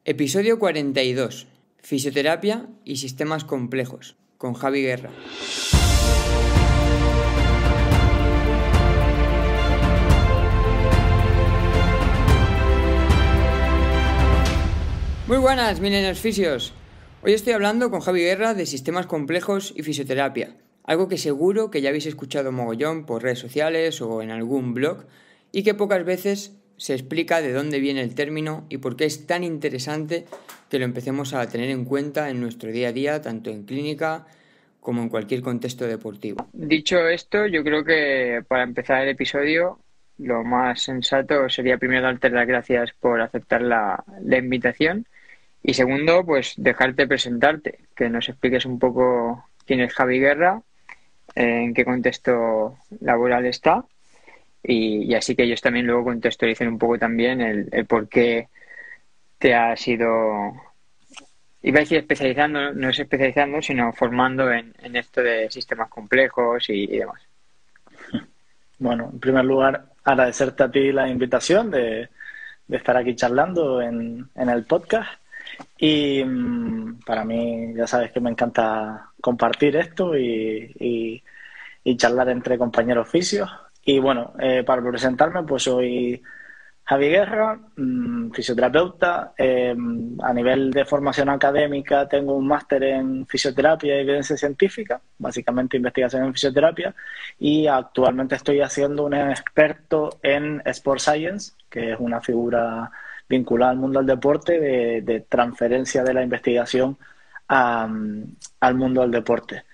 Episodio 42. Fisioterapia y sistemas complejos, con Javi Guerra. Muy buenas, millennials fisios. Hoy estoy hablando con Javi Guerra de sistemas complejos y fisioterapia, algo que seguro que ya habéis escuchado mogollón por redes sociales o en algún blog y que pocas veces se explica de dónde viene el término y por qué es tan interesante que lo empecemos a tener en cuenta en nuestro día a día, tanto en clínica como en cualquier contexto deportivo. Dicho esto, yo creo que para empezar el episodio, lo más sensato sería primero darte las gracias por aceptar la invitación y segundo, pues dejarte presentarte, que nos expliques un poco quién es Javi Guerra, en qué contexto laboral está y así que ellos también luego contextualicen un poco también el por qué te has ido, iba a decir especializando, no es especializando, sino formando en esto de sistemas complejos y demás. Bueno, en primer lugar, agradecerte a ti la invitación de estar aquí charlando en el podcast. Y para mí, ya sabes que me encanta compartir esto y charlar entre compañeros fisios. Y bueno, para presentarme, pues soy Javi Guerra, fisioterapeuta. A nivel de formación académica tengo un máster en fisioterapia y evidencia científica, básicamente investigación en fisioterapia, y actualmente estoy haciendo un experto en Sport Science, que es una figura vinculada al mundo del deporte de transferencia de la investigación al mundo del deporte.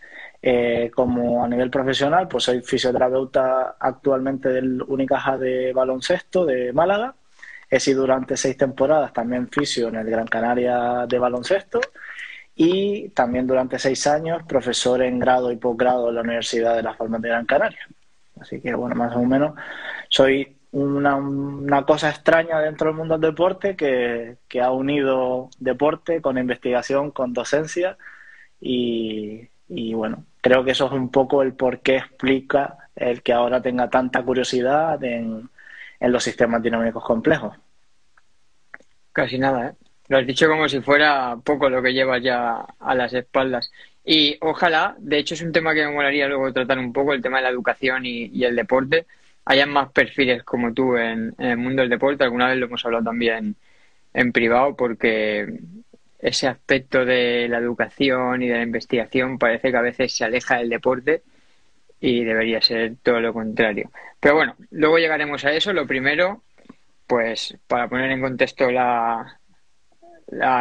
Como a nivel profesional, pues soy fisioterapeuta actualmente del Unicaja de baloncesto de Málaga. He sido durante 6 temporadas también fisio en el Gran Canaria de baloncesto y también durante 6 años profesor en grado y posgrado en la Universidad de Las Palmas de Gran Canaria. Así que, bueno, más o menos soy una cosa extraña dentro del mundo del deporte que ha unido deporte con investigación, con docencia y bueno, creo que eso es un poco el por qué explica el que ahora tenga tanta curiosidad en los sistemas dinámicos complejos. Casi nada, ¿eh? Lo has dicho como si fuera poco lo que llevas ya a las espaldas. Y ojalá, de hecho es un tema que me molaría luego tratar un poco, el tema de la educación y el deporte. Hayan más perfiles como tú en el mundo del deporte. Alguna vez lo hemos hablado también en privado porque ese aspecto de la educación y de la investigación parece que a veces se aleja del deporte y debería ser todo lo contrario. Pero bueno, luego llegaremos a eso. Lo primero, pues para poner en contexto la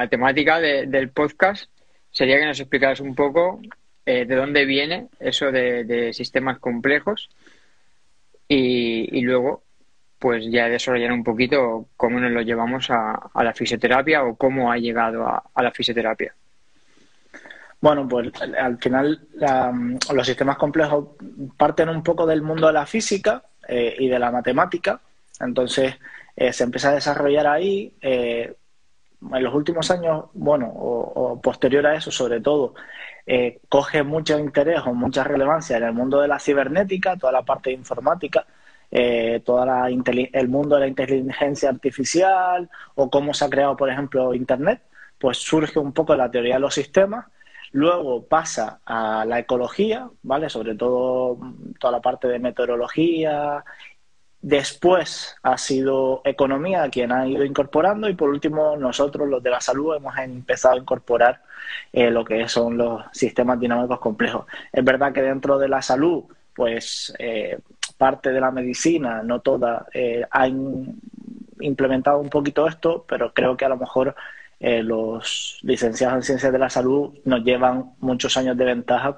temática del podcast, sería que nos explicaras un poco de dónde viene eso de sistemas complejos y luego pues ya desarrollar un poquito cómo nos lo llevamos a la fisioterapia o cómo ha llegado a la fisioterapia. Bueno, pues al final los sistemas complejos parten un poco del mundo de la física y de la matemática. Entonces se empieza a desarrollar ahí. En los últimos años, bueno, o posterior a eso, sobre todo, coge mucho interés o mucha relevancia en el mundo de la cibernética, toda la parte de informática, el mundo de la inteligencia artificial o cómo se ha creado, por ejemplo, Internet, pues surge un poco la teoría de los sistemas. Luego pasa a la ecología, ¿vale? Sobre todo toda la parte de meteorología. Después ha sido economía quien ha ido incorporando y por último nosotros los de la salud hemos empezado a incorporar lo que son los sistemas dinámicos complejos. Es verdad que dentro de la salud pues parte de la medicina, no toda, ha implementado un poquito esto, pero creo que a lo mejor los licenciados en ciencias de la salud nos llevan muchos años de ventaja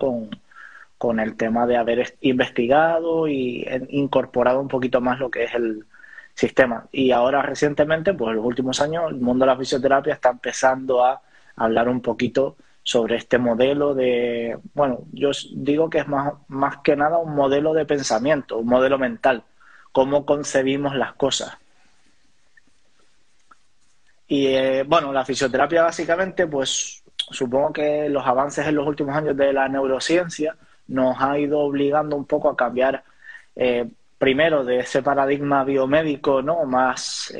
con el tema de haber investigado y incorporado un poquito más lo que es el sistema. Y ahora recientemente, pues en los últimos años, el mundo de la fisioterapia está empezando a hablar un poquito sobre este modelo de, bueno, yo digo que es más que nada un modelo de pensamiento, un modelo mental, cómo concebimos las cosas. Y bueno, la fisioterapia básicamente, pues supongo que los avances en los últimos años de la neurociencia nos ha ido obligando un poco a cambiar primero de ese paradigma biomédico, ¿no? Más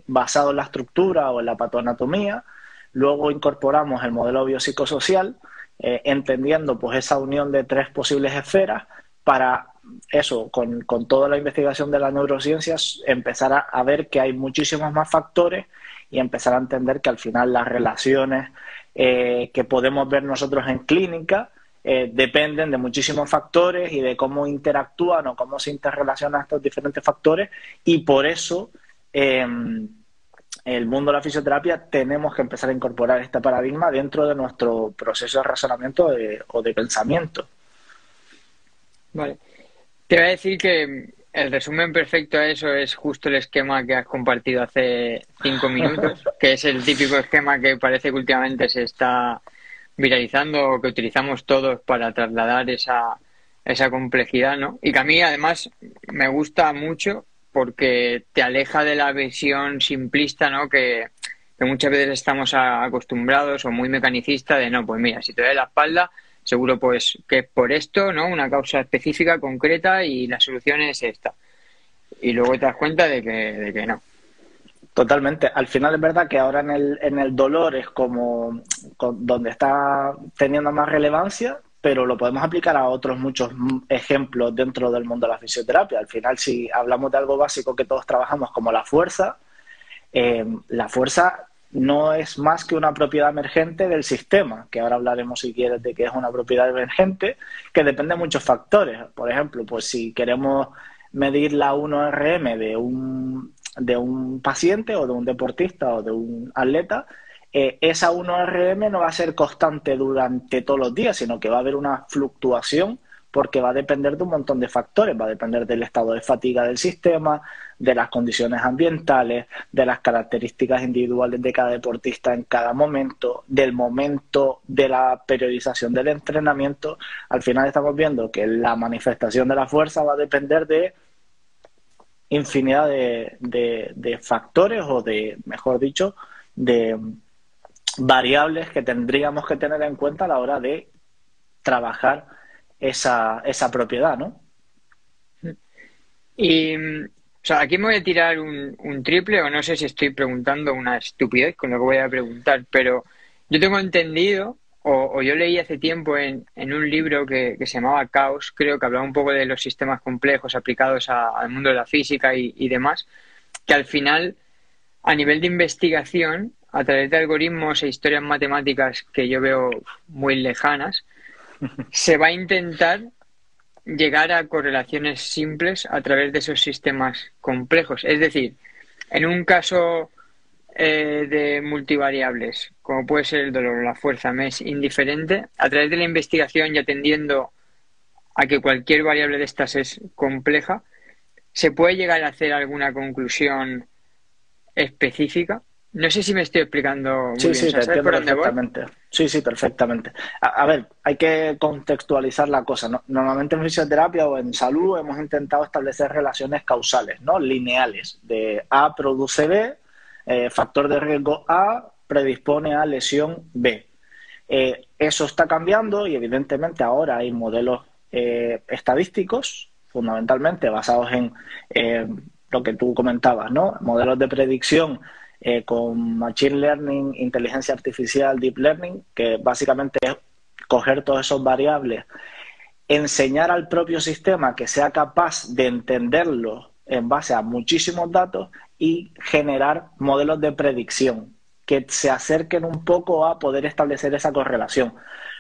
basado en la estructura o en la patoanatomía. Luego incorporamos el modelo biopsicosocial, entendiendo pues esa unión de tres posibles esferas para eso, con toda la investigación de las neurociencias, empezar a ver que hay muchísimos más factores y empezar a entender que al final las relaciones que podemos ver nosotros en clínica dependen de muchísimos factores y de cómo interactúan o cómo se interrelacionan estos diferentes factores, y por eso el mundo de la fisioterapia tenemos que empezar a incorporar este paradigma dentro de nuestro proceso de razonamiento o de pensamiento. Vale. Te voy a decir que el resumen perfecto a eso es justo el esquema que has compartido hace 5 minutos, que es el típico esquema que parece que últimamente se está viralizando o que utilizamos todos para trasladar esa complejidad, ¿no? Y que a mí además me gusta mucho porque te aleja de la visión simplista, ¿no? Que muchas veces estamos acostumbrados o muy mecanicista de no, pues mira, si te duele la espalda, seguro pues que es por esto, ¿no? Una causa específica, concreta, y la solución es esta. Y luego te das cuenta de que no. Totalmente. Al final es verdad que ahora en el dolor es como donde está teniendo más relevancia, pero lo podemos aplicar a otros muchos ejemplos dentro del mundo de la fisioterapia. Al final, si hablamos de algo básico que todos trabajamos como la fuerza no es más que una propiedad emergente del sistema, que ahora hablaremos si quieres de qué es una propiedad emergente, que depende de muchos factores. Por ejemplo, pues si queremos medir la 1RM de un paciente o de un deportista o de un atleta, esa 1RM no va a ser constante durante todos los días, sino que va a haber una fluctuación porque va a depender de un montón de factores. Va a depender del estado de fatiga del sistema, de las condiciones ambientales, de las características individuales de cada deportista en cada momento, del momento de la periodización del entrenamiento. Al final estamos viendo que la manifestación de la fuerza va a depender de infinidad de factores o mejor dicho, de variables que tendríamos que tener en cuenta a la hora de trabajar esa propiedad, ¿no? Y, o sea, aquí me voy a tirar un triple, o no sé si estoy preguntando una estupidez con lo que voy a preguntar, pero yo tengo entendido, o yo leí hace tiempo en un libro que se llamaba Caos, creo que hablaba un poco de los sistemas complejos aplicados al mundo de la física y demás, que al final, a nivel de investigación, a través de algoritmos e historias matemáticas que yo veo muy lejanas, se va a intentar llegar a correlaciones simples a través de esos sistemas complejos. Es decir, en un caso de multivariables, como puede ser el dolor o la fuerza, me es indiferente, a través de la investigación y atendiendo a que cualquier variable de estas es compleja, ¿se puede llegar a hacer alguna conclusión específica? No sé si me estoy explicando muy bien. Sí, te entiendo perfectamente. Sí, perfectamente. A ver, hay que contextualizar la cosa, ¿no? Normalmente en fisioterapia o en salud hemos intentado establecer relaciones causales, ¿no? Lineales. De A produce B, factor de riesgo A predispone a lesión B. Eso está cambiando y evidentemente ahora hay modelos estadísticos, fundamentalmente basados en lo que tú comentabas, ¿no? Modelos de predicción con Machine Learning, inteligencia artificial, Deep Learning, que básicamente es coger todos esos variables, enseñar al propio sistema que sea capaz de entenderlo en base a muchísimos datos y generar modelos de predicción que se acerquen un poco a poder establecer esa correlación.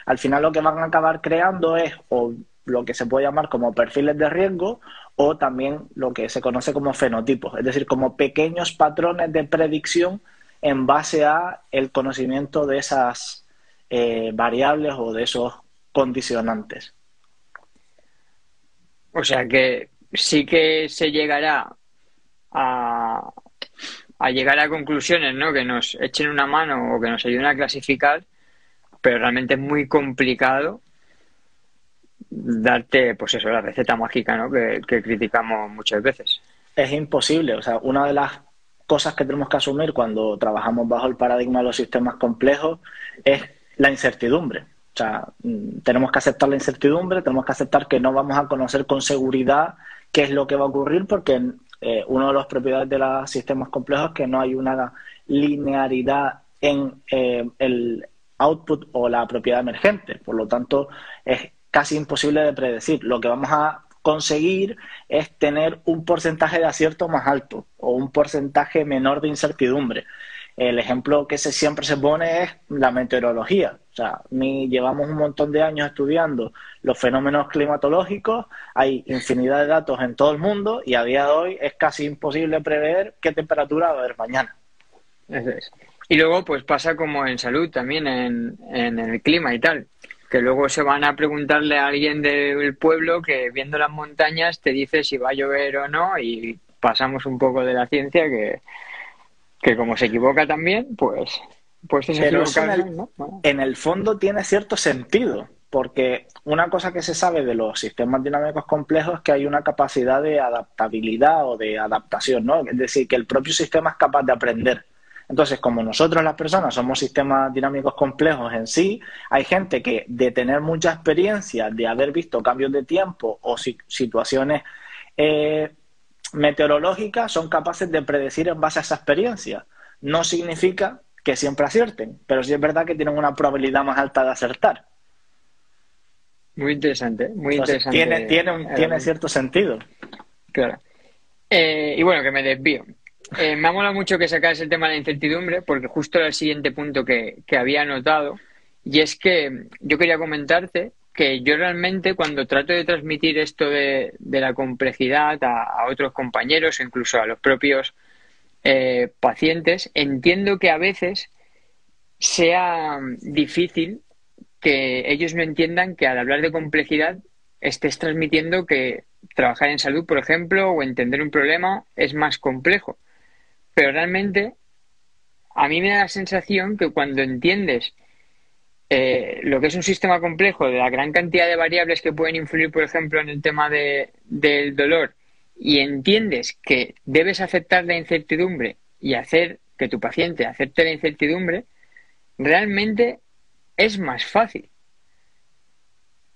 Al final lo que van a acabar creando es o lo que se puede llamar como perfiles de riesgo o también lo que se conoce como fenotipos, es decir, como pequeños patrones de predicción en base a el conocimiento de esas variables o de esos condicionantes. O sea que sí que se llegará a llegar a conclusiones, ¿no? Que nos echen una mano o que nos ayuden a clasificar, pero realmente es muy complicado darte, pues eso, la receta mágica, ¿no? Que criticamos muchas veces. Es imposible. O sea, una de las cosas que tenemos que asumir cuando trabajamos bajo el paradigma de los sistemas complejos es la incertidumbre. O sea, tenemos que aceptar la incertidumbre, tenemos que aceptar que no vamos a conocer con seguridad qué es lo que va a ocurrir, porque una de las propiedades de los sistemas complejos es que no hay una linearidad en el output o la propiedad emergente. Por lo tanto, es casi imposible de predecir. Lo que vamos a conseguir es tener un porcentaje de acierto más alto o un porcentaje menor de incertidumbre. El ejemplo que siempre se pone es la meteorología. O sea, llevamos un montón de años estudiando los fenómenos climatológicos, hay infinidad de datos en todo el mundo y a día de hoy es casi imposible prever qué temperatura va a haber mañana. Eso es. Y luego pues pasa como en salud también, en el clima y tal, que luego se van a preguntarle a alguien del pueblo que viendo las montañas te dice si va a llover o no, y pasamos un poco de la ciencia que como se equivoca también, pues es equivocarnos, ¿no? Bueno. En el fondo tiene cierto sentido, porque una cosa que se sabe de los sistemas dinámicos complejos es que hay una capacidad de adaptabilidad o de adaptación, ¿no? Es decir, que el propio sistema es capaz de aprender. Entonces, como nosotros las personas somos sistemas dinámicos complejos en sí, hay gente que de tener mucha experiencia, de haber visto cambios de tiempo o situaciones meteorológicas, son capaces de predecir en base a esa experiencia. No significa que siempre acierten, pero sí es verdad que tienen una probabilidad más alta de acertar. Muy interesante, muy Entonces, interesante. Tiene cierto sentido. Claro. Y bueno, que me desvío. Me ha molado mucho que sacas el tema de la incertidumbre, porque justo era el siguiente punto que había notado, y es que yo quería comentarte que yo realmente cuando trato de transmitir esto de la complejidad a otros compañeros o incluso a los propios pacientes, entiendo que a veces sea difícil que ellos no entiendan que al hablar de complejidad estés transmitiendo que trabajar en salud, por ejemplo, o entender un problema es más complejo. Pero realmente a mí me da la sensación que cuando entiendes lo que es un sistema complejo, de la gran cantidad de variables que pueden influir, por ejemplo, en el tema del dolor, y entiendes que debes aceptar la incertidumbre y hacer que tu paciente acepte la incertidumbre, realmente es más fácil.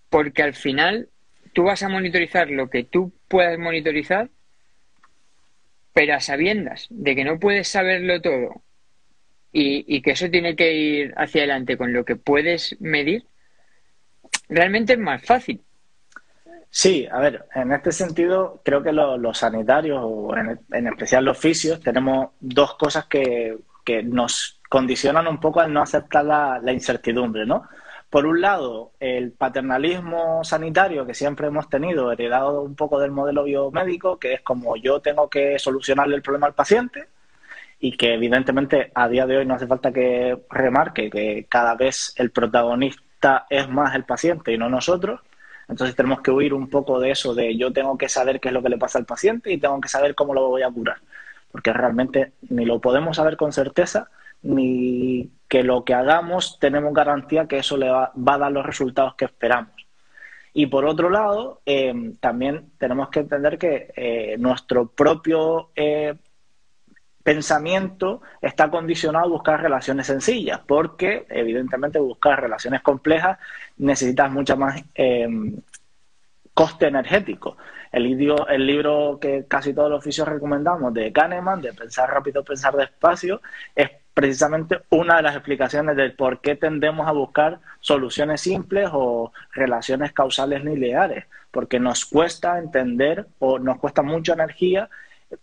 Porque al final tú vas a monitorizar lo que tú puedas monitorizar, pero a sabiendas de que no puedes saberlo todo y que eso tiene que ir hacia adelante con lo que puedes medir, realmente es más fácil. Sí, a ver, en este sentido creo que los sanitarios, o en especial los fisios, tenemos dos cosas que nos condicionan un poco al no aceptar la incertidumbre, ¿no? Por un lado, el paternalismo sanitario que siempre hemos tenido, heredado un poco del modelo biomédico, que es como yo tengo que solucionarle el problema al paciente, y que evidentemente a día de hoy no hace falta que remarque que cada vez el protagonista es más el paciente y no nosotros. Entonces tenemos que huir un poco de eso de yo tengo que saber qué es lo que le pasa al paciente y tengo que saber cómo lo voy a curar, porque realmente ni lo podemos saber con certeza, ni que lo que hagamos tenemos garantía que eso le va a dar los resultados que esperamos. Y por otro lado, también tenemos que entender que nuestro propio pensamiento está condicionado a buscar relaciones sencillas, porque evidentemente buscar relaciones complejas necesitas mucha más coste energético. El libro que casi todos los oficios recomendamos de Kahneman, de Pensar rápido, pensar despacio, es precisamente una de las explicaciones del por qué tendemos a buscar soluciones simples o relaciones causales lineares, porque nos cuesta entender o nos cuesta mucha energía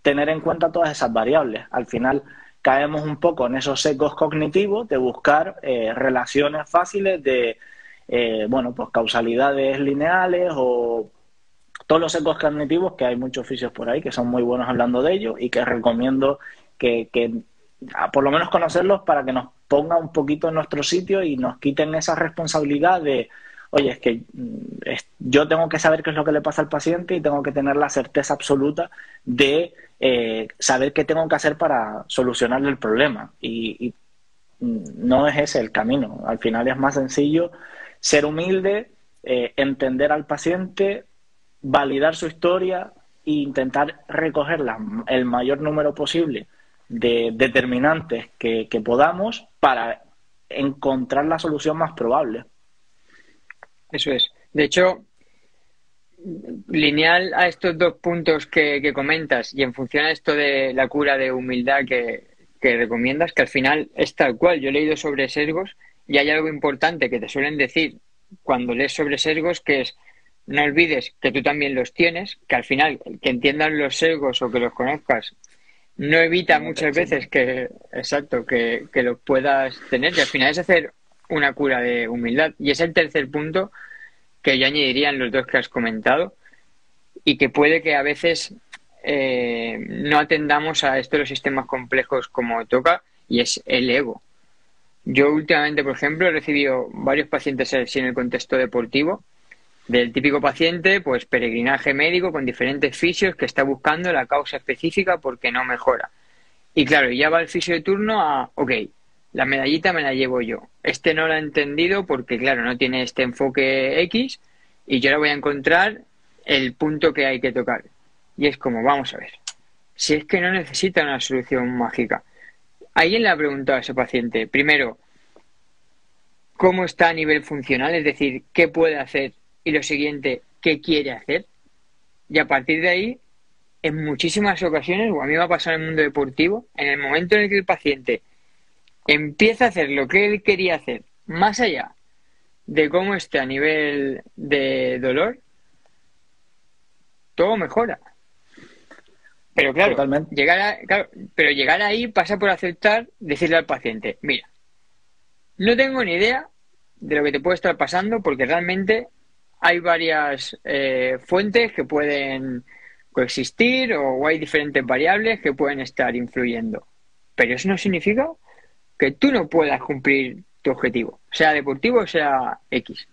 tener en cuenta todas esas variables. Al final caemos un poco en esos sesgos cognitivos de buscar relaciones fáciles de pues causalidades lineales o todos los sesgos cognitivos, que hay muchos oficios por ahí que son muy buenos hablando de ello y que recomiendo que por lo menos conocerlos para que nos ponga un poquito en nuestro sitio y nos quiten esa responsabilidad de oye, es que yo tengo que saber qué es lo que le pasa al paciente y tengo que tener la certeza absoluta de saber qué tengo que hacer para solucionarle el problema. Y no es ese el camino. Al final es más sencillo ser humilde, entender al paciente, validar su historia e intentar recoger el mayor número posible de determinantes que podamos para encontrar la solución más probable. Eso es. De hecho, lineal a estos dos puntos que comentas y en función a esto de la cura de humildad que recomiendas, que al final es tal cual. Yo he leído sobre sesgos y hay algo importante que te suelen decir cuando lees sobre sesgos, que es no olvides que tú también los tienes, que al final que entiendan los sesgos o que los conozcas no evita muchas veces que, exacto, que los puedas tener, y al final es hacer una cura de humildad. Y es el tercer punto que yo añadiría en los dos que has comentado y que puede que a veces no atendamos a esto de los sistemas complejos como toca, y es el ego. Yo últimamente, por ejemplo, he recibido varios pacientes así en el contexto deportivo, del típico paciente, pues peregrinaje médico con diferentes fisios que está buscando la causa específica porque no mejora. Y claro, ya va el fisio de turno a, ok, la medallita me la llevo yo. Este no lo ha entendido porque, claro, no tiene este enfoque X y yo le voy a encontrar el punto que hay que tocar. Y es como, vamos a ver, si es que no necesita una solución mágica. Alguien le ha preguntado a ese paciente, primero, ¿cómo está a nivel funcional? Es decir, ¿qué puede hacer? Y lo siguiente, ¿qué quiere hacer? Y a partir de ahí, en muchísimas ocasiones, o a mí me ha pasado en el mundo deportivo, en el momento en el que el paciente empieza a hacer lo que él quería hacer, más allá de cómo esté a nivel de dolor, todo mejora. Pero claro, Totalmente. llegar ahí pasa por aceptar, decirle al paciente, mira, no tengo ni idea de lo que te puede estar pasando porque realmente hay varias fuentes que pueden coexistir o hay diferentes variables que pueden estar influyendo. Pero eso no significa que tú no puedas cumplir tu objetivo, sea deportivo o sea X.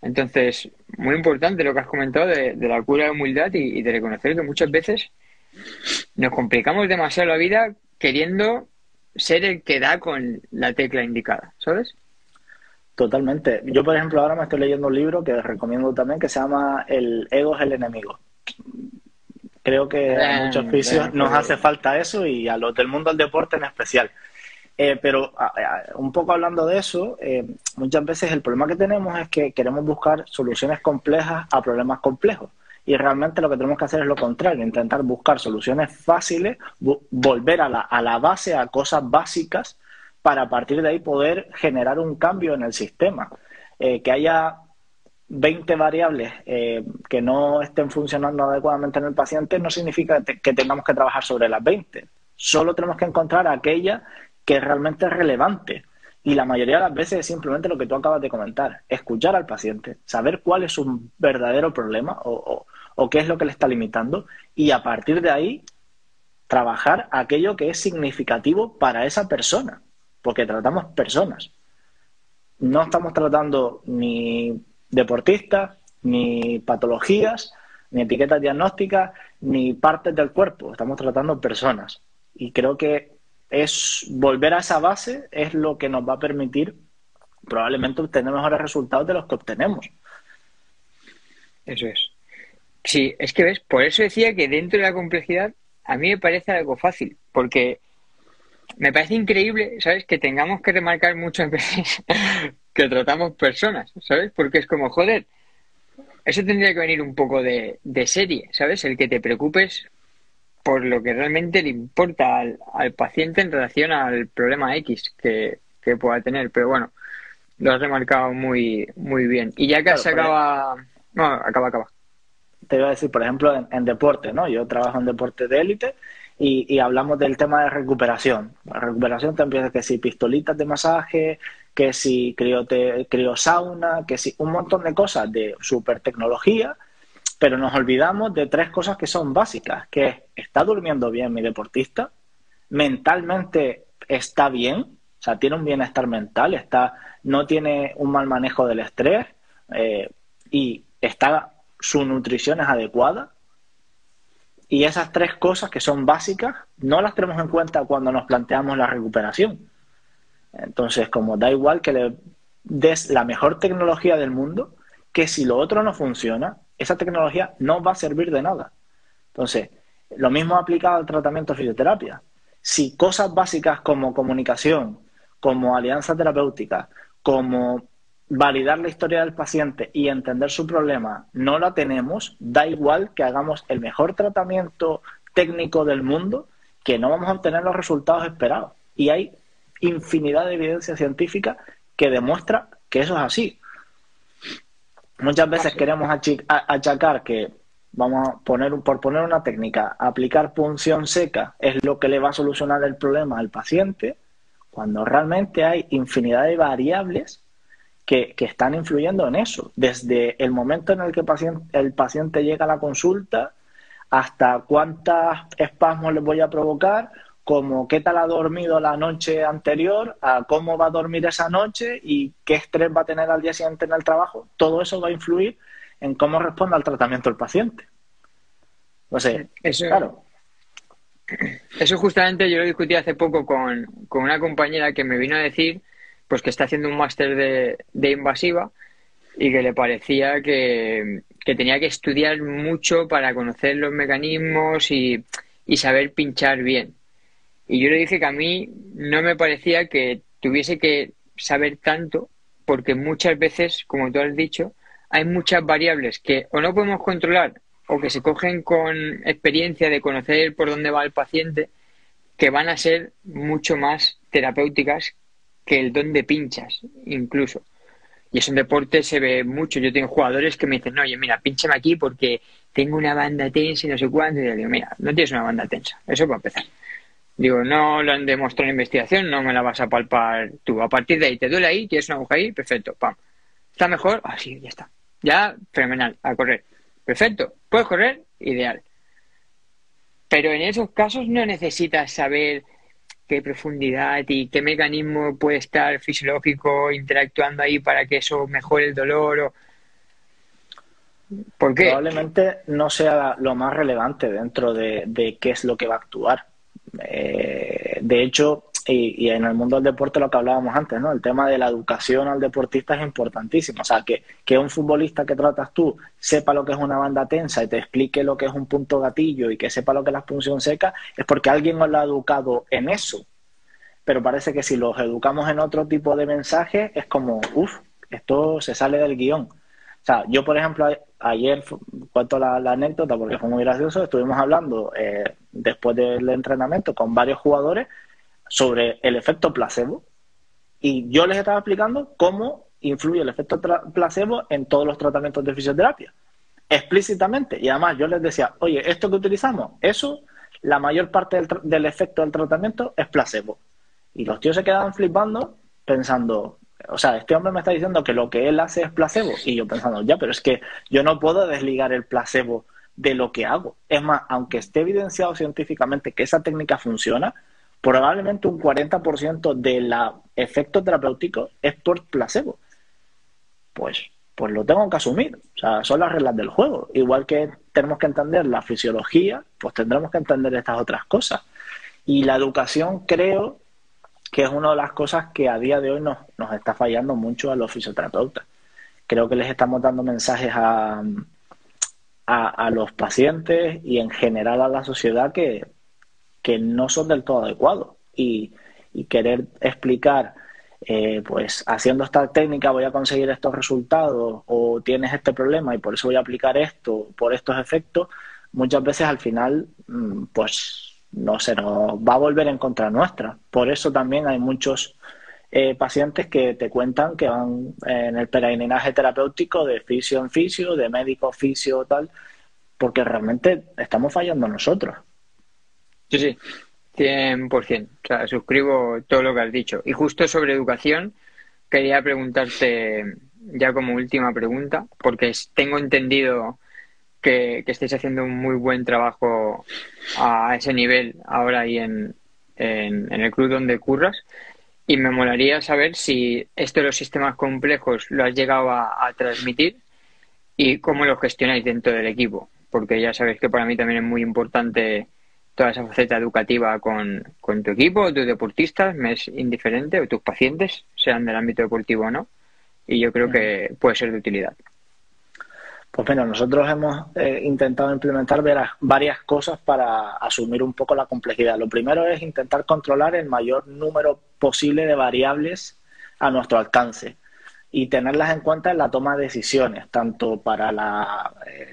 Entonces, muy importante lo que has comentado de la cura de humildad y de reconocer que muchas veces nos complicamos demasiado la vida queriendo ser el que da con la tecla indicada, ¿sabes? Totalmente. Yo, por ejemplo, ahora me estoy leyendo un libro que recomiendo también que se llama El ego es el enemigo. Creo que a muchos fisios nos hace falta eso y a los del mundo del deporte en especial. Pero un poco hablando de eso, muchas veces el problema que tenemos es que queremos buscar soluciones complejas a problemas complejos. Y realmente lo que tenemos que hacer es lo contrario, intentar buscar soluciones fáciles, volver a la base, a cosas básicas, para a partir de ahí poder generar un cambio en el sistema. Que haya 20 variables que no estén funcionando adecuadamente en el paciente no significa que tengamos que trabajar sobre las 20. Solo tenemos que encontrar aquella que realmente es relevante. Y la mayoría de las veces es simplemente lo que tú acabas de comentar, escuchar al paciente, saber cuál es su verdadero problema o qué es lo que le está limitando y a partir de ahí trabajar aquello que es significativo para esa persona, porque tratamos personas. No estamos tratando ni deportistas, ni patologías, ni etiquetas diagnósticas, ni partes del cuerpo. Estamos tratando personas. Y creo que es volver a esa base es lo que nos va a permitir probablemente obtener mejores resultados de los que obtenemos. Eso es. Sí, es que ves, por eso decía que dentro de la complejidad a mí me parece algo fácil, porque me parece increíble, ¿sabes? Que tengamos que remarcar muchas veces que tratamos personas, ¿sabes? Porque es como, joder, eso tendría que venir un poco de serie, ¿sabes? El que te preocupes por lo que realmente le importa al paciente en relación al problema X que pueda tener. Pero bueno, lo has remarcado muy, muy bien. Y ya que se acaba... No, acaba. Te iba a decir, por ejemplo, en deporte, ¿no? Yo trabajo en deporte de élite y hablamos del tema de recuperación. La recuperación te empieza que si pistolitas de masaje, que si criosauna, que si un montón de cosas de super tecnología, pero nos olvidamos de tres cosas que son básicas, que es, ¿está durmiendo bien mi deportista? ¿Mentalmente está bien? O sea, tiene un bienestar mental, no tiene un mal manejo del estrés y su nutrición es adecuada. Y esas tres cosas que son básicas no las tenemos en cuenta cuando nos planteamos la recuperación. Entonces, como da igual que le des la mejor tecnología del mundo, que si lo otro no funciona, esa tecnología no va a servir de nada. Entonces, lo mismo aplicado al tratamiento de fisioterapia. Si cosas básicas como comunicación, como alianza terapéutica, como validar la historia del paciente y entender su problema no la tenemos, da igual que hagamos el mejor tratamiento técnico del mundo, que no vamos a obtener los resultados esperados. Y hay infinidad de evidencia científica que demuestra que eso es así. Muchas veces queremos achacar que, vamos a poner, por poner una técnica, aplicar punción seca es lo que le va a solucionar el problema al paciente, cuando realmente hay infinidad de variables que están influyendo en eso. Desde el momento en el que el paciente llega a la consulta, hasta cuántos espasmos le voy a provocar, como qué tal ha dormido la noche anterior, a cómo va a dormir esa noche y qué estrés va a tener al día siguiente en el trabajo. Todo eso va a influir en cómo responda al tratamiento el paciente. O sea, claro. Eso justamente yo lo discutí hace poco con una compañera que me vino a decir pues que está haciendo un máster de invasiva y que le parecía que tenía que estudiar mucho para conocer los mecanismos y saber pinchar bien. Y yo le dije que a mí no me parecía que tuviese que saber tanto, porque muchas veces, como tú has dicho, hay muchas variables que o no podemos controlar o que se cogen con experiencia de conocer por dónde va el paciente, que van a ser mucho más terapéuticas que el dónde pinchas, incluso. Y eso en deporte se ve mucho. Yo tengo jugadores que me dicen, no, oye, mira, pínchame aquí porque tengo una banda tensa y no sé cuánto. Y yo digo, mira, no tienes una banda tensa. Eso para empezar. Digo, no lo han demostrado en investigación, no me la vas a palpar tú. A partir de ahí, ¿te duele ahí? ¿Tienes una aguja ahí? Perfecto, pam. ¿Está mejor? Ah, sí, ya está. Ya, fenomenal, a correr. Perfecto, puedes correr, ideal. Pero en esos casos no necesitas saber qué profundidad y qué mecanismo puede estar fisiológico interactuando ahí para que eso mejore el dolor. ¿Por qué? Probablemente no sea lo más relevante dentro de qué es lo que va a actuar. De hecho, y en el mundo del deporte, lo que hablábamos antes, ¿no? El tema de la educación al deportista es importantísimo. O sea, que un futbolista que tratas tú sepa lo que es una banda tensa y te explique lo que es un punto gatillo y que sepa lo que es la punción seca, es porque alguien nos lo ha educado en eso. Pero parece que si los educamos en otro tipo de mensajes, es como, esto se sale del guión. O sea, yo, por ejemplo, ayer, cuento la anécdota porque fue muy gracioso, estuvimos hablando después del entrenamiento con varios jugadores sobre el efecto placebo y yo les estaba explicando cómo influye el efecto placebo en todos los tratamientos de fisioterapia, explícitamente. Y además yo les decía, oye, esto que utilizamos, eso, la mayor parte del efecto del tratamiento es placebo. Y los tíos se quedaban flipando pensando, o sea, este hombre me está diciendo que lo que él hace es placebo. Y yo pensando, ya, pero es que yo no puedo desligar el placebo de lo que hago. Es más, aunque esté evidenciado científicamente que esa técnica funciona, probablemente un 40% del efecto terapéutico es por placebo. Pues lo tengo que asumir. O sea, son las reglas del juego. Igual que tenemos que entender la fisiología, pues tendremos que entender estas otras cosas. Y la educación, creo que es una de las cosas que a día de hoy nos está fallando mucho a los fisioterapeutas. Creo que les estamos dando mensajes a los pacientes y en general a la sociedad que no son del todo adecuados. Y querer explicar, pues haciendo esta técnica voy a conseguir estos resultados, o tienes este problema y por eso voy a aplicar esto, por estos efectos, muchas veces al final, pues no se nos va a volver en contra nuestra. Por eso también hay muchos pacientes que te cuentan que van en el peregrinaje terapéutico de fisio en fisio, de médico fisio tal, porque realmente estamos fallando nosotros. Sí, 100%. O sea, suscribo todo lo que has dicho. Y justo sobre educación, quería preguntarte ya como última pregunta, porque tengo entendido que estáis haciendo un muy buen trabajo a ese nivel ahora y en el club donde curras, y me molaría saber si esto de los sistemas complejos lo has llegado a transmitir y cómo lo gestionáis dentro del equipo, porque ya sabéis que para mí también es muy importante toda esa faceta educativa con tu equipo, tus deportistas, me es indiferente, o tus pacientes, sean del ámbito deportivo o no, y yo creo que puede ser de utilidad. Pues bueno, nosotros hemos intentado implementar varias cosas para asumir un poco la complejidad. Lo primero es intentar controlar el mayor número posible de variables a nuestro alcance. y tenerlas en cuenta en la toma de decisiones, tanto para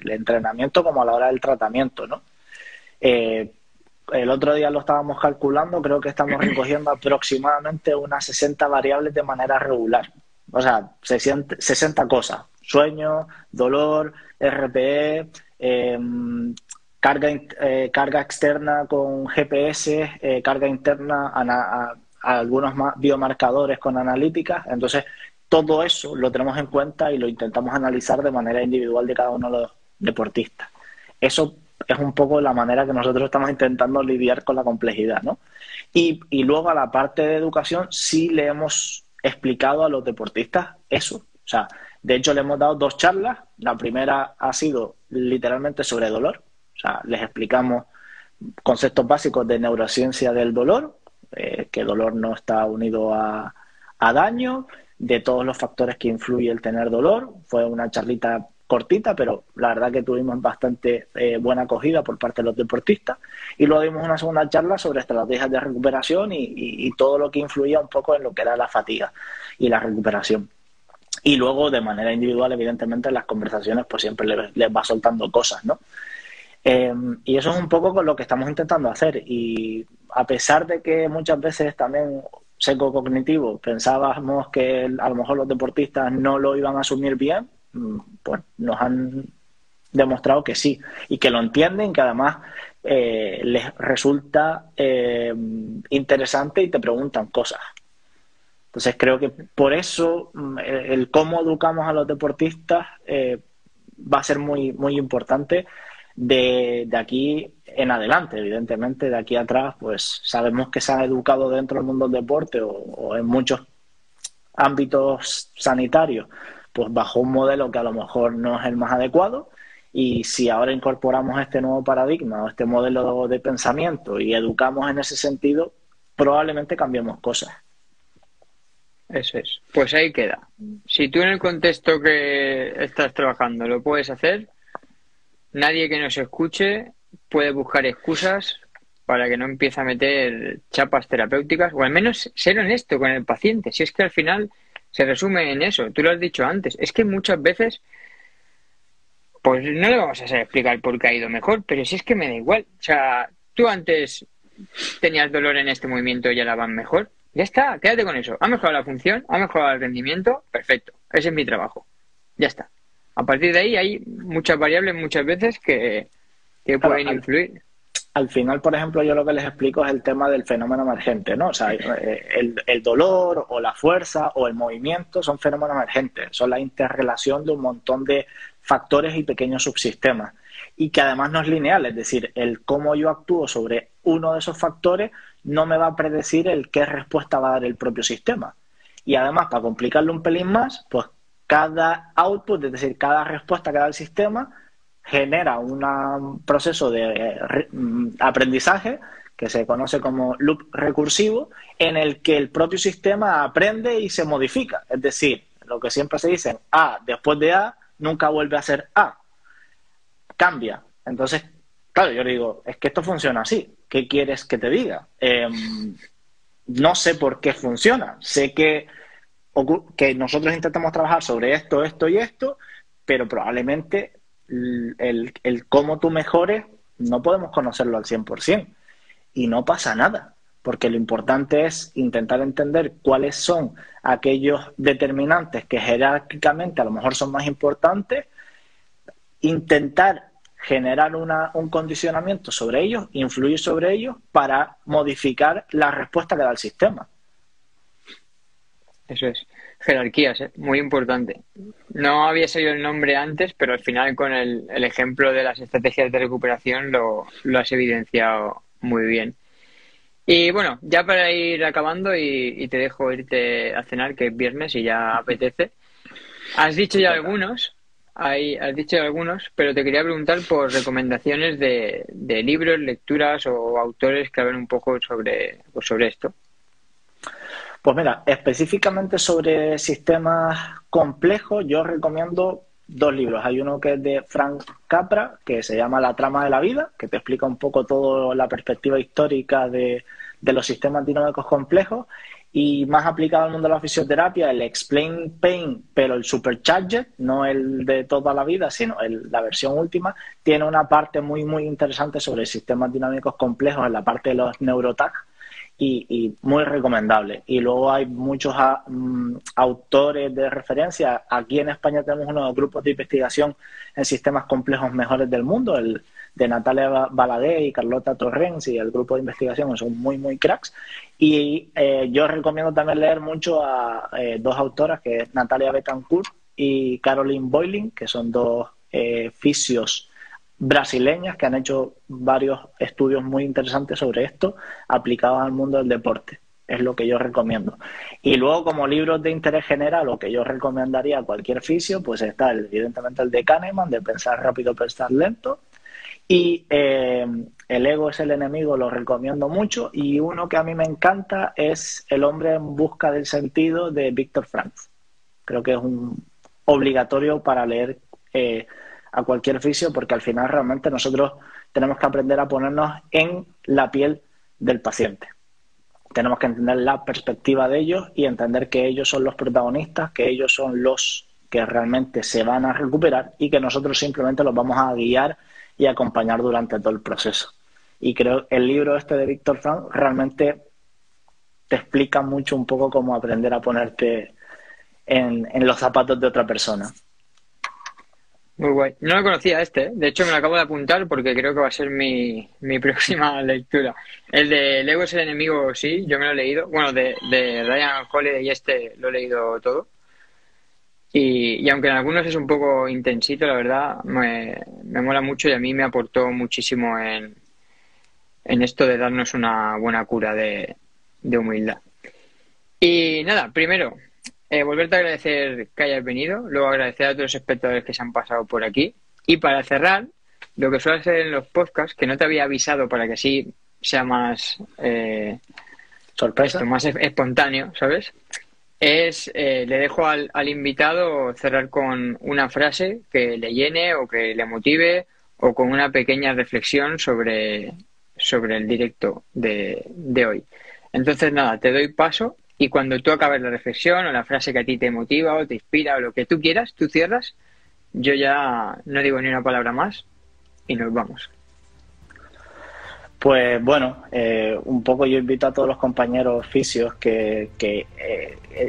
el entrenamiento como a la hora del tratamiento, ¿no? El otro día lo estábamos calculando, creo que estamos recogiendo aproximadamente unas 60 variables de manera regular. O sea, 60 cosas. Sueño, dolor, RPE, carga externa con GPS, carga interna, a algunos biomarcadores con analíticas. Entonces, todo eso lo tenemos en cuenta y lo intentamos analizar de manera individual de cada uno de los deportistas. Eso es un poco la manera que nosotros estamos intentando lidiar con la complejidad, ¿no? Y luego a la parte de educación sí le hemos explicado a los deportistas eso. O sea, de hecho le hemos dado 2 charlas. La primera ha sido literalmente sobre dolor. O sea, les explicamos conceptos básicos de neurociencia del dolor, que el dolor no está unido a daño, de todos los factores que influye el tener dolor. Fue una charlita cortita, pero la verdad que tuvimos bastante buena acogida por parte de los deportistas. Y luego dimos una segunda charla sobre estrategias de recuperación y todo lo que influía un poco en lo que era la fatiga y la recuperación. Y luego, de manera individual, evidentemente, en las conversaciones pues siempre les va soltando cosas, ¿no? Y eso es un poco con lo que estamos intentando hacer. Y a pesar de que muchas veces también psicocognitivo pensábamos que a lo mejor los deportistas no lo iban a asumir bien, pues nos han demostrado que sí, y que lo entienden, que además les resulta interesante y te preguntan cosas. Entonces creo que por eso el cómo educamos a los deportistas va a ser muy, muy importante de aquí en adelante. Evidentemente, de aquí atrás, pues sabemos que se han educado dentro del mundo del deporte o en muchos ámbitos sanitarios, pues bajo un modelo que a lo mejor no es el más adecuado. Y si ahora incorporamos este nuevo paradigma o este modelo de pensamiento y educamos en ese sentido, probablemente cambiemos cosas. Eso es. Pues ahí queda. Si tú en el contexto que estás trabajando lo puedes hacer, nadie que nos escuche puede buscar excusas para que no empiece a meter chapas terapéuticas, o al menos ser honesto con el paciente. Si es que al final se resume en eso. Tú lo has dicho antes. Es que muchas veces pues no le vamos a saber explicar por qué ha ido mejor, pero si es que me da igual. O sea, tú antes tenías dolor en este movimiento y ahora van mejor. Ya está, quédate con eso. Ha mejorado la función, ha mejorado el rendimiento, perfecto. Ese es mi trabajo. Ya está. A partir de ahí hay muchas variables muchas veces que pueden influir. Al final, por ejemplo, yo lo que les explico es el tema del fenómeno emergente, ¿no? O sea, el dolor o la fuerza o el movimiento son fenómenos emergentes. Son la interrelación de un montón de factores y pequeños subsistemas. Y que además no es lineal, es decir, el cómo yo actúo sobre uno de esos factores no me va a predecir el qué respuesta va a dar el propio sistema. Y además, para complicarlo un pelín más, pues cada output, es decir, cada respuesta que da el sistema, genera un proceso de aprendizaje que se conoce como loop recursivo, en el que el propio sistema aprende y se modifica. Es decir, lo que siempre se dice, A después de A nunca vuelve a ser A. Cambia. Entonces, claro, yo digo, es que esto funciona así. ¿Qué quieres que te diga? No sé por qué funciona. Sé que nosotros intentamos trabajar sobre esto, esto y esto, pero probablemente el cómo tú mejores no podemos conocerlo al 100%. Y no pasa nada, porque lo importante es intentar entender cuáles son aquellos determinantes que jerárquicamente a lo mejor son más importantes, intentar generar un condicionamiento sobre ellos, influir sobre ellos para modificar la respuesta que da el sistema. Eso es. Jerarquías, muy importante. No había salido el nombre antes, pero al final con el ejemplo de las estrategias de recuperación lo has evidenciado muy bien. Y bueno, ya para ir acabando y te dejo irte a cenar, que es viernes y ya apetece. Has dicho ya algunos, pero te quería preguntar por recomendaciones de libros, lecturas o autores que hablen un poco sobre esto. Pues mira, específicamente sobre sistemas complejos, yo recomiendo 2 libros. Hay uno que es de Frank Capra, que se llama La trama de la vida, que te explica un poco toda la perspectiva histórica de los sistemas dinámicos complejos. Y más aplicado al mundo de la fisioterapia, el Explain Pain, pero el Supercharged, no el de toda la vida, sino la versión última, tiene una parte muy, muy interesante sobre sistemas dinámicos complejos en la parte de los neurotag y muy recomendable. Y luego hay muchos autores de referencia. Aquí en España tenemos uno de los grupos de investigación en sistemas complejos mejores del mundo, el de Natalia Balaguer y Carlota Torrens, y el grupo de investigación son muy, muy cracks. Y yo recomiendo también leer mucho a dos autoras, que es Natalia Betancourt y Caroline Boyling, que son dos fisios brasileñas que han hecho varios estudios muy interesantes sobre esto aplicados al mundo del deporte. Es lo que yo recomiendo. Y luego, como libros de interés general, lo que yo recomendaría a cualquier fisio, pues está evidentemente el de Kahneman, de Pensar rápido, pensar lento. Y El ego es el enemigo, lo recomiendo mucho. Y uno que a mí me encanta es El hombre en busca del sentido, de Viktor Frankl. Creo que es un obligatorio para leer a cualquier fisio, porque al final realmente nosotros tenemos que aprender a ponernos en la piel del paciente. Tenemos que entender la perspectiva de ellos y entender que ellos son los protagonistas, que ellos son los que realmente se van a recuperar y que nosotros simplemente los vamos a guiar y acompañar durante todo el proceso. Y creo que el libro este de Viktor Frankl realmente te explica mucho un poco cómo aprender a ponerte en los zapatos de otra persona. Muy guay. No lo conocía este, de hecho me lo acabo de apuntar porque creo que va a ser mi próxima lectura. El de El ego es el enemigo, sí, yo me lo he leído. Bueno, de Ryan Holiday y este lo he leído todo. Y aunque en algunos es un poco intensito, la verdad, me mola mucho y a mí me aportó muchísimo en esto de darnos una buena cura de humildad. Y nada, primero, volverte a agradecer que hayas venido, luego agradecer a todos los espectadores que se han pasado por aquí. Y para cerrar, lo que suele hacer en los podcasts, que no te había avisado para que así sea más sorpresa, más espontáneo, ¿sabes? Le dejo al invitado cerrar con una frase que le llene o que le motive, o con una pequeña reflexión sobre el directo de hoy. Entonces, nada, te doy paso y cuando tú acabes la reflexión o la frase que a ti te motiva o te inspira o lo que tú quieras, tú cierras. Yo ya no digo ni una palabra más y nos vamos. Pues bueno, un poco yo invito a todos los compañeros fisios que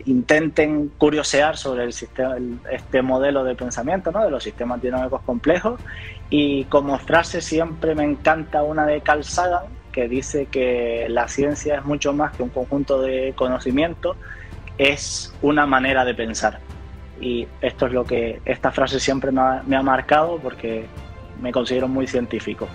intenten curiosear sobre el sistema, este modelo de pensamiento, ¿no?, de los sistemas dinámicos complejos. Y como frase siempre me encanta una de Carl Sagan, que dice que la ciencia es mucho más que un conjunto de conocimientos, es una manera de pensar. Y esto es lo que esta frase siempre me ha marcado, porque me considero muy científico.